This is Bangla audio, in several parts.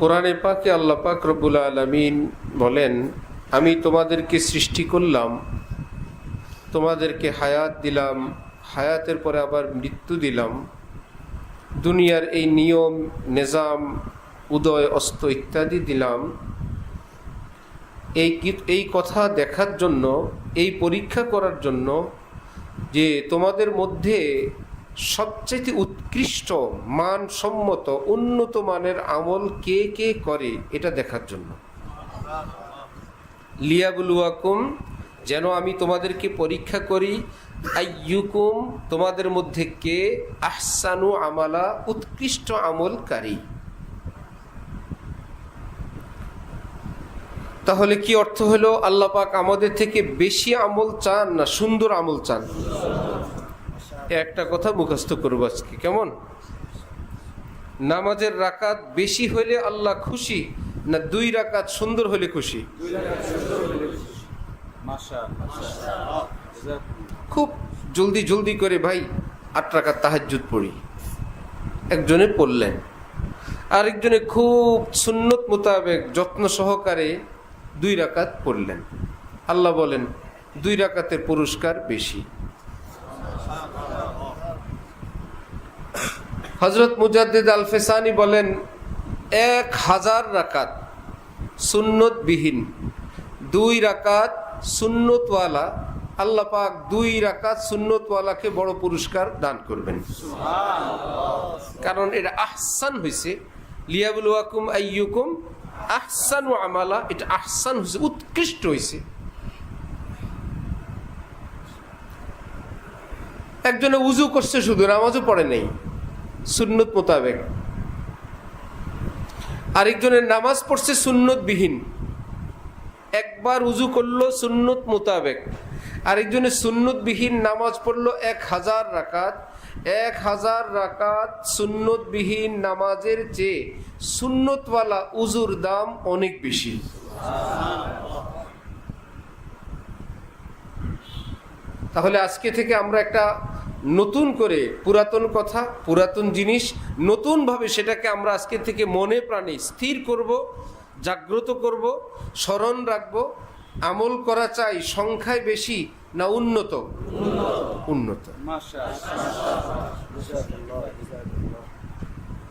কোরআনে পাকে আল্লাহ পাক রব্বুল আলামিন বলেন, আমি তোমাদেরকে সৃষ্টি করলাম, তোমাদেরকে হায়াত দিলাম, হায়াতের পরে আবার মৃত্যু দিলাম, দুনিয়ার এই নিয়ম নিজাম উদয় অস্ত ইত্যাদি দিলাম এই কথা দেখার জন্য, এই পরীক্ষা করার জন্য যে তোমাদের মধ্যে সবচেয়ে উৎকৃষ্ট মানসম্মত উন্নত মানের আমল কে কে করে এটা দেখার জন্য। লিয়াবলুয়াকুম, যেন আমি তোমাদেরকে পরীক্ষা করি, আইয়ুকুম, তোমাদের মধ্যে কে আহসানু আমালা, উৎকৃষ্ট আমলকারী। তাহলে কি অর্থ হলো? আল্লাহ পাক আমাদের থেকে বেশি আমল চান না সুন্দর আমল চান? একটা কথা মুখস্থ করবো আজকে, কেমন? নামাজের রাকাত বেশি হইলে আল্লাহ খুশি, না 2 রাকাত সুন্দর হলে খুশি? খুব জলদি জলদি করে ভাই 8 রাকাত তাহাজ্জুদ পড়ি, একজনে পড়লেন, আরেকজনে খুব সুন্নত মোতাবেক যত্ন সহকারে 2 রাকাত পড়লেন। আল্লাহ বলেন 2 রাকাতের পুরস্কার বেশি। হযরত মুজাদ্দিদ আল ফেসানি বলেন 1000 রাকাত সুন্নতবিহীন, 2 রাকাত সুন্নতওয়ালা, আল্লাহ পাক 2 রাকাত সুন্নতওয়ালাকে বড় পুরস্কার দান করবেন। কারণ এটা আহসান হয়েছে, লিয়াবলুয়াকুম আইয়ুকুম আহসানু আমালা, এটা আহসান হয়েছে, উৎকৃষ্ট হয়েছে। একজনে উজু করছে শুধু, নামাজও পড়ে নেই সুন্নত মোতাবেক, আরেকজনের নামাজ পড়ছে সুন্নতবিহীন, একবার উজু করলো সুন্নত মোতাবেক, আরেকজনের সুন্নতবিহীন নামাজ পড়লো 1000 রাকাত। 1000 রাকাত সুন্নতবিহীন নামাজের চেয়ে সুন্নতওয়ালা উজুর দাম অনেক বেশি। তাহলে আজকে থেকে আমরা একটা নতুন করে পুরাতন কথা, পুরাতন জিনিস নতুনভাবে সেটাকে আমরা আজকে থেকে মনে প্রাণে স্থির করব, জাগ্রত করব, স্মরণ রাখবো। আমল করা চাই সংখ্যায় বেশি না উন্নত? উন্নত।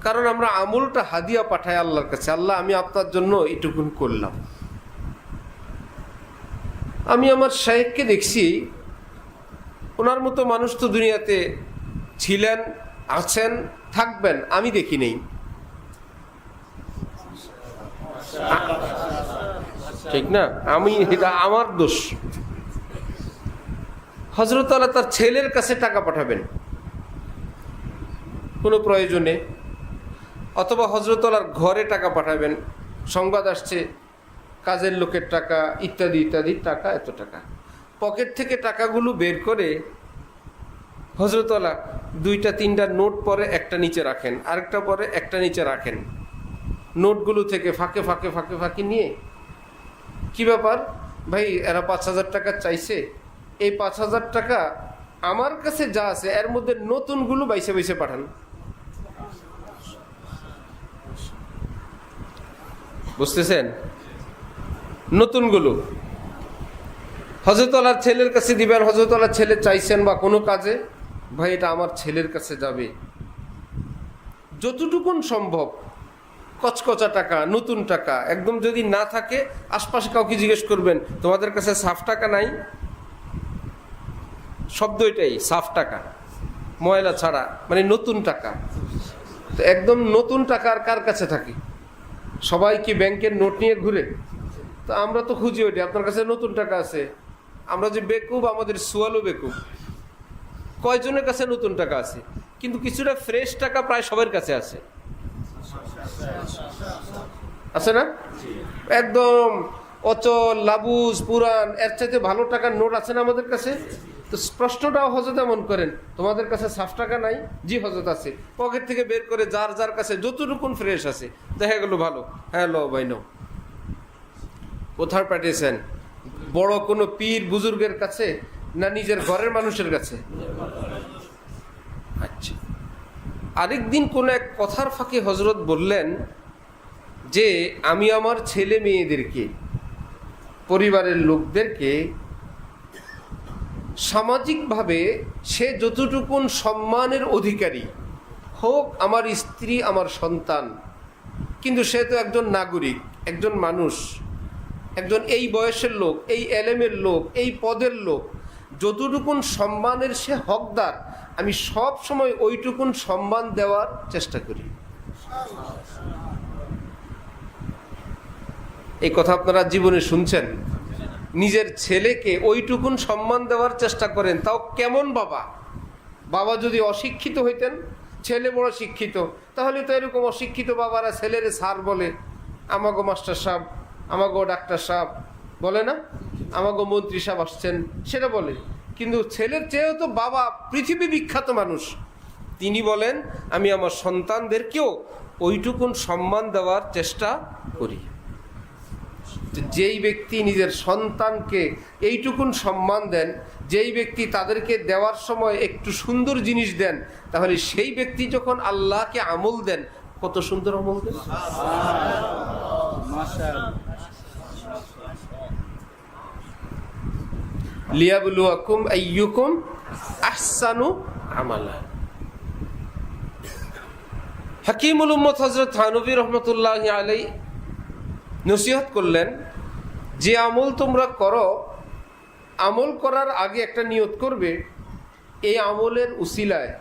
কারণ আমরা আমলটা হাদিয়া পাঠাই আল্লাহর কাছে, আল্লাহ আমি আপনার জন্য এটুকুন করলাম। আমি আমার শায়েখকে দেখছি, ওনার মতো মানুষ তো দুনিয়াতে ছিলেন, আছেন, থাকবেন, আমি দেখি নেই। ঠিক না? এটা আমার দোষ। হযরত আল্লাহ তার ছেলের কাছে টাকা পাঠাবেন কোনো প্রয়োজনে, অথবা হযরত আল্লাহর ঘরে টাকা পাঠাবেন, সংবাদ আসছে কাজের লোকের টাকা ইত্যাদি ইত্যাদি টাকা, এত টাকা। পকেট থেকে টাকাগুলো বের করে হযরত আল্লাহ 2-3টা নোট পরে একটা নিচে রাখেন, আরেকটা পরে একটা নিচে রাখেন, নোটগুলো থেকে ফাঁকে ফাঁকে ফাঁকে ফাঁকে নিয়ে, কি ব্যাপার ভাই, এরা 5000 টাকা চাইছে, এই 5000 টাকা আমার কাছে যা আছে এর মধ্যে নতুনগুলো বাইসে বাইসে পাঠান। বুঝতেছেন? নতুনগুলো হযরত আল্লাহর ছেলের কাছে দিবেন। হযরত আল্লাহর ছেলে চাইছেন বা কোনো কাজে, ভাই এটা আমার ছেলের কাছে যাবে, যতটুকুন সম্ভব কচকচা টাকা, নতুন টাকা। একদম যদি না থাকে আশপাশে কাউকে জিজ্ঞেস করবেন, তোমাদের কাছে সাফ টাকা নাই? শব্দ এটাই, সাফ টাকা, ময়লা ছাড়া, মানে নতুন টাকা। তো একদম নতুন টাকা আর কার কাছে থাকে? সবাই কি ব্যাংকের নোট নিয়ে ঘুরে? তো আমরা তো খুঁজি ওইটা, আপনার কাছে নতুন টাকা আছে। আমরা যে বেকুব, আমাদের সোয়ালও বেকুব। কয়জনের কাছে নতুন টাকা আছে? কিন্তু কিছুটা ফ্রেশ টাকা প্রায় সবার কাছে আছে, আছে না? একদম অচল, লাবুজ, পুরান, এর চাইতে ভালো টাকার নোট আছে না আমাদের কাছে? তো প্রশ্নটাও হযরত এমন করেন, তোমাদের কাছে সাফ টাকা নাই? জি হযরত আছে। পকেট থেকে বের করে যার যার কাছে যতটুকুন ফ্রেশ আছে, দেখা গেল ভালো, হ্যাঁ লো ভাই নো। কোথায় পাঠিয়েছেন? বড় কোনো পীর বুজুর্গের কাছে না নিজের ঘরের মানুষের কাছে? আচ্ছা, আরেকদিন কোন এক কথার ফাঁকে হযরত বললেন যে আমি আমার ছেলে মেয়েদেরকে, পরিবারের লোকদেরকে সামাজিকভাবে সে যতটুকুন সম্মানের অধিকারী হোক, আমার স্ত্রী, আমার সন্তান, কিন্তু সে তো একজন নাগরিক, একজন মানুষ, একজন এই বয়সের লোক, এই এলেমের লোক, এই পদের লোক, যতটুকুন সম্মানের সে হকদার, আমি সব সময় ওইটুকুন সম্মান দেওয়ার চেষ্টা করি। এই কথা আপনারা জীবনে শুনছেন। নিজের ছেলেকে ওইটুকুন সম্মান দেওয়ার চেষ্টা করেন। তাও কেমন বাবা? বাবা যদি অশিক্ষিত হইতেন, ছেলে বড় শিক্ষিত, তাহলে তো এরকম অশিক্ষিত বাবারা ছেলেরে স্যার বলে, আমাগো মাস্টার সাহেব, আমাগো ডাক্তার সাহেব বলে না, আমাগো মন্ত্রী সাহেব আসছেন, সেটা বলে। কিন্তু ছেলের চেয়েও তো বাবা পৃথিবী বিখ্যাত মানুষ, তিনি বলেন আমি আমার সন্তানদেরকেও ওইটুকুন সম্মান দেওয়ার চেষ্টা করি। যেই ব্যক্তি নিজের সন্তানকে এইটুকুন সম্মান দেন, যেই ব্যক্তি তাদেরকে দেওয়ার সময় একটু সুন্দর জিনিস দেন, তাহলে সেই ব্যক্তি যখন আল্লাহকে আমল দেন, কত সুন্দর আমল দেন। লিয়াবলুয়াকুম আইয়ুকুম আহসানু আমালা। হাকিমুল উম্মত হযরত থানভী রাহমাতুল্লাহি আলাইহি নসিহত করলেন, যে আমল তোমরা করো, আমল করার আগে একটা নিয়ত করবে, এই আমলের উসিলায়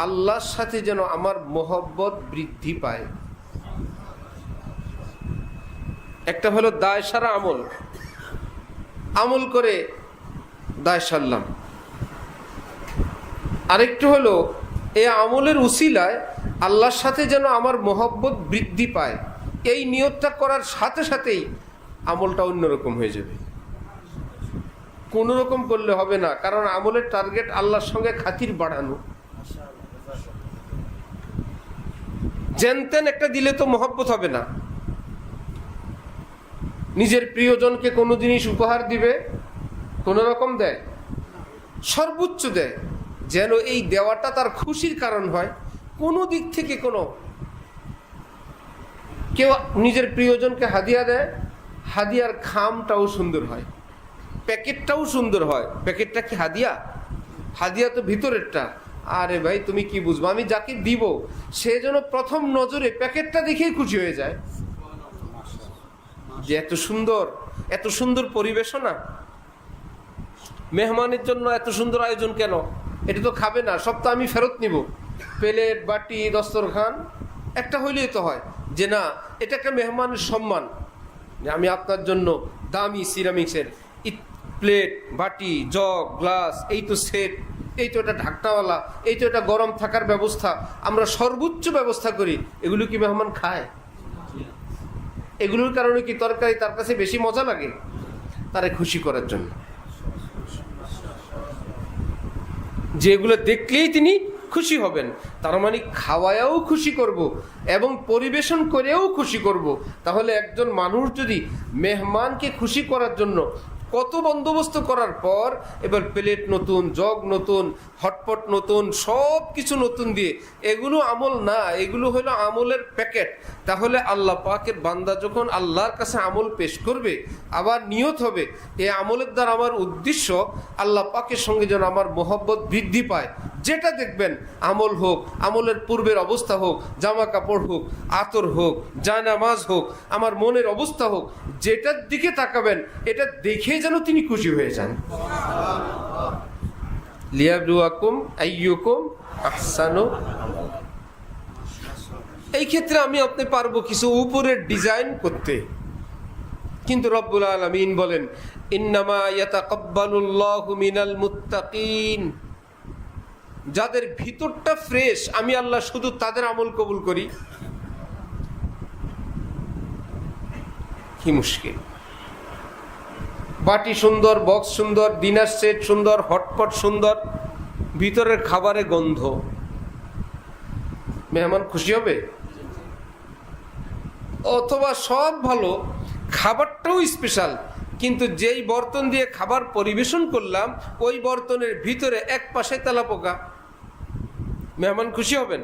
আল্লাহর সাথে যেন আমার মহব্বত বৃদ্ধি পায়। একটা হলো দায় সারা আমল, আমল করে দায় সারলাম। আরেকটু হলো এই আমলের উসিলায় আল্লাহর সাথে যেন আমার মহব্বত বৃদ্ধি পায়। এই নিয়তটা করার সাথে সাথেই আমলটা অন্যরকম হয়ে যাবে। কোনো রকম করলে হবে না, কারণ আমলের টার্গেট আল্লাহর সঙ্গে খাতির বাড়ানো। জেনতেন একটা দিলে তো মহব্বত হবে না। নিজের প্রিয়জনকে কোনো জিনিস উপহার দিবে, কোনো রকম দেয়, সর্বোচ্চ দেয়, যেন এই দেওয়াটা তার খুশির কারণ হয়। কোনো দিক থেকে কোনো কেউ নিজের প্রিয়জনকে হাদিয়া দেয়, হাদিয়ার খামটাও সুন্দর হয়, প্যাকেটটাও সুন্দর হয়। প্যাকেটটা কি হাদিয়া? হাদিয়া তো ভিতরেরটা। আরে ভাই তুমি কি বুঝবো, আমি যাকে দিব সে যেন প্রথম নজরে প্যাকেটটা দেখেই খুশি হয়ে যায়, যে এত সুন্দর, এত সুন্দর পরিবেশনা, মেহমানের জন্য এত সুন্দর আয়োজন কেন? এটা তো খাবে না, সব তো আমি ফেরত নিব। প্লেট, বাটি, দস্তরখান একটা হইলেই তো হয়, যে না এটা একটা মেহমানের সম্মান, আমি আপনার জন্য দামি সিরামিক্সের প্লেট, বাটি, জগ, গ্লাস, এই তো সেট, এই তো এটা ঢাকনাওয়ালা, এই তো এটা গরম থাকার ব্যবস্থা, আমরা সর্বোচ্চ ব্যবস্থা করি। এগুলো কি মেহমান খায়? এগুলোর কারণে কি তরকারি তার কাছে বেশি মজা লাগে? তারে খুশি করার জন্য, যেগুলো দেখলেই তিনি খুশি হবেন, তার মানে খাওয়ায়ও খুশি করব এবং পরিবেশন করেও খুশি করব। তাহলে একজন মানুষ যদি মেহমানকে খুশি করার জন্য কত বন্দোবস্ত করার পর এবার প্লেট নতুন, জগ নতুন, হটপট নতুন, সব কিছু নতুন দিয়ে, এগুলো আমল না, এগুলো হলো আমলের প্যাকেট। তাহলে আল্লাহ পাকের বান্দা যখন আল্লাহর কাছে আমল পেশ করবে, আবার নিয়ত হবে এই আমলের দ্বারা আমার উদ্দেশ্য আল্লাহ পাকের সঙ্গে যেন আমার মহব্বত বৃদ্ধি পায়। যেটা দেখবেন, আমল হোক, আমলের পূর্বের অবস্থা হোক, জামা কাপড় হোক, আতর হোক, জায়নামাজ হোক, আমার মনের অবস্থা হোক, যেটার দিকে তাকাবেন এটা দেখে যেন তিনি খুশি হয়ে যান। লিয়াবলুয়াকুম আইয়ুকুম আহসানু। এই ক্ষেত্রে আমি আপনি পারবো কিছু উপরের ডিজাইন করতে, কিন্তু রব্বুল আলামিন বলেন ইন্নামা ইয়াতাকাব্বালুল্লাহু মিনাল মুত্তাকিন। যাদের ভিতরটা ফ্রেশ, আমি আল্লাহ শুধু তাদের আমল কবুল করি। কি মুশকিল! বাটি সুন্দর, বক্স সুন্দর, ডিনার সেট সুন্দর, হটপট সুন্দর, ভিতরের খাবারে গন্ধ, মেহমান খুশি হবে? অথবা সব ভালো, খাবারটাও স্পেশাল, কিন্তু যেই বর্তন দিয়ে খাবার পরিবেশন করলাম ওই বর্তনের ভিতরে এক পাশে তেলাপোকা, মেহমান খুশি হবেন?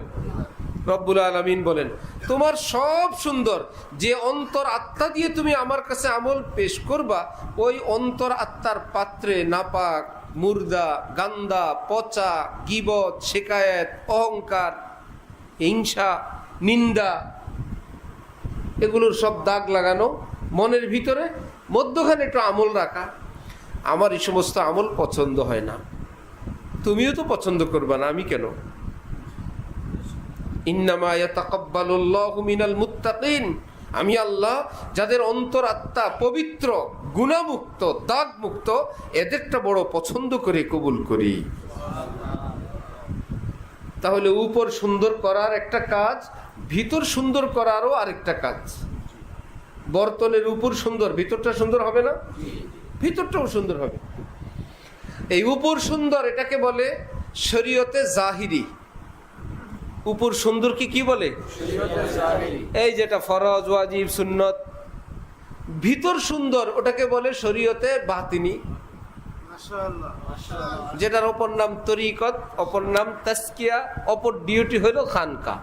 রব্বুল আলামিন বলেন তোমার সব সুন্দর, যে অন্তর আত্মা দিয়ে তুমি আমার কাছে আমল পেশ করবা, ওই অন্তর আত্মার পাত্রে নাপাক, মুর্দা, গান্দা, পচা, গীবত, শিকায়েত, অহংকার, হিংসা, নিন্দা, এগুলোর সব দাগ লাগানো মনের ভিতরে, মধ্যখানে একটু আমল রাখা। আমার এই সমস্ত আমল পছন্দ হয় না, তুমিও তো পছন্দ করবা না, আমি কেন? ইন্নামা ইয়াতাকাব্বালুল্লাহু মিনাল মুত্তাকিন, আমি আল্লাহ যাদের অন্তর আত্মা পবিত্র, গুনাহমুক্ত, দাগমুক্ত, এদেরটা বড় পছন্দ করে কবুল করি। তাহলে উপর সুন্দর করার একটা কাজ, ভিতর সুন্দর করারও আরেকটা কাজ। বর্তনের উপর সুন্দর, ভিতরটা সুন্দর হবে না? ভিতরটাও সুন্দর হবে। এই উপর সুন্দর, এটাকে বলে শরীয়তে জাহিরি। উপর সুন্দর কি বলে? এই যেটা ফরজ, ওয়াজিব, সুন্নত। ভিতর সুন্দর, ওটাকে বলে শরীয়তে বাতিনি, যেটার অপর নাম তরিকত, অপর নাম তাসকিয়া, অপর ডিউটি হইল খানকা।